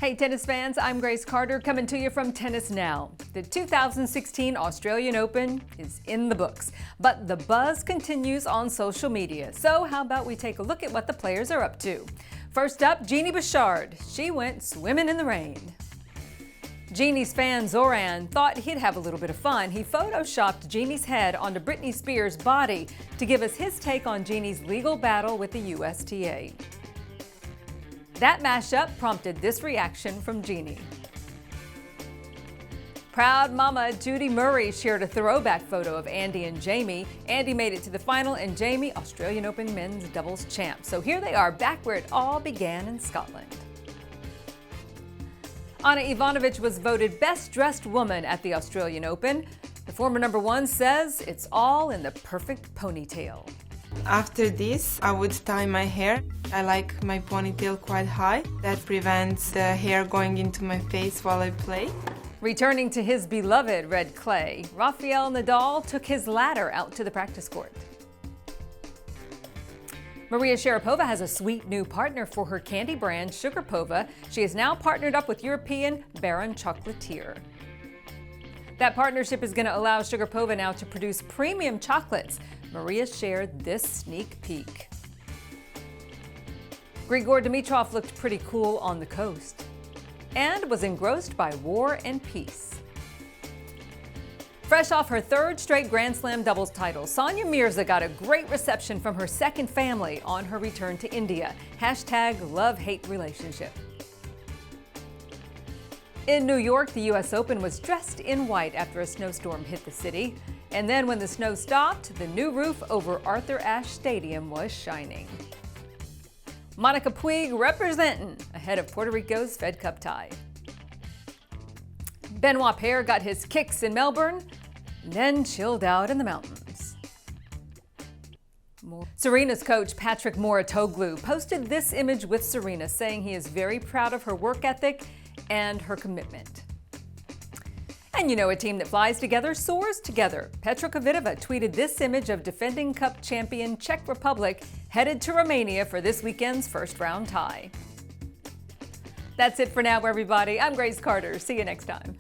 Hey tennis fans, I'm Grace Carter coming to you from Tennis Now. The 2016 Australian Open is in the books, but the buzz continues on social media. So how about we take a look at what the players are up to? First up, Genie Bouchard. She went swimming in the rain. Genie's fan Zoran thought he'd have a little bit of fun. He photoshopped Genie's head onto Britney Spears' body to give us his take on Genie's legal battle with the USTA. That mashup prompted this reaction from Genie. Proud mama Judy Murray shared a throwback photo of Andy and Jamie. Andy made it to the final and Jamie, Australian Open men's doubles champ. So here they are back where it all began in Scotland. Ana Ivanovic was voted best dressed woman at the Australian Open. The former #1 says it's all in the perfect ponytail. After this, I would tie my hair. I like my ponytail quite high. That prevents the hair going into my face while I play. Returning to his beloved red clay, Rafael Nadal took his ladder out to the practice court. Maria Sharapova has a sweet new partner for her candy brand, Sharapova. She is now partnered up with European Baron Chocolatier. That partnership is going to allow Sharapova now to produce premium chocolates. Maria shared this sneak peek. Grigor Dimitrov looked pretty cool on the coast and was engrossed by war and peace. Fresh off her third straight Grand Slam doubles title, Sonia Mirza got a great reception from her second family on her return to India. #love-hate relationship. In New York, the U.S. Open was dressed in white after a snowstorm hit the city. And then when the snow stopped, the new roof over Arthur Ashe Stadium was shining. Monica Puig representing ahead of Puerto Rico's Fed Cup tie. Benoit Paire got his kicks in Melbourne, and then chilled out in the mountains. Serena's coach, Patrick Mouratoglou, posted this image with Serena, saying he is very proud of her work ethic and her commitment. And you know, a team that flies together soars together. Petra Kvitova tweeted this image of defending Cup champion Czech Republic headed to Romania for this weekend's first round tie. That's it for now, everybody. I'm Grace Carter. See you next time.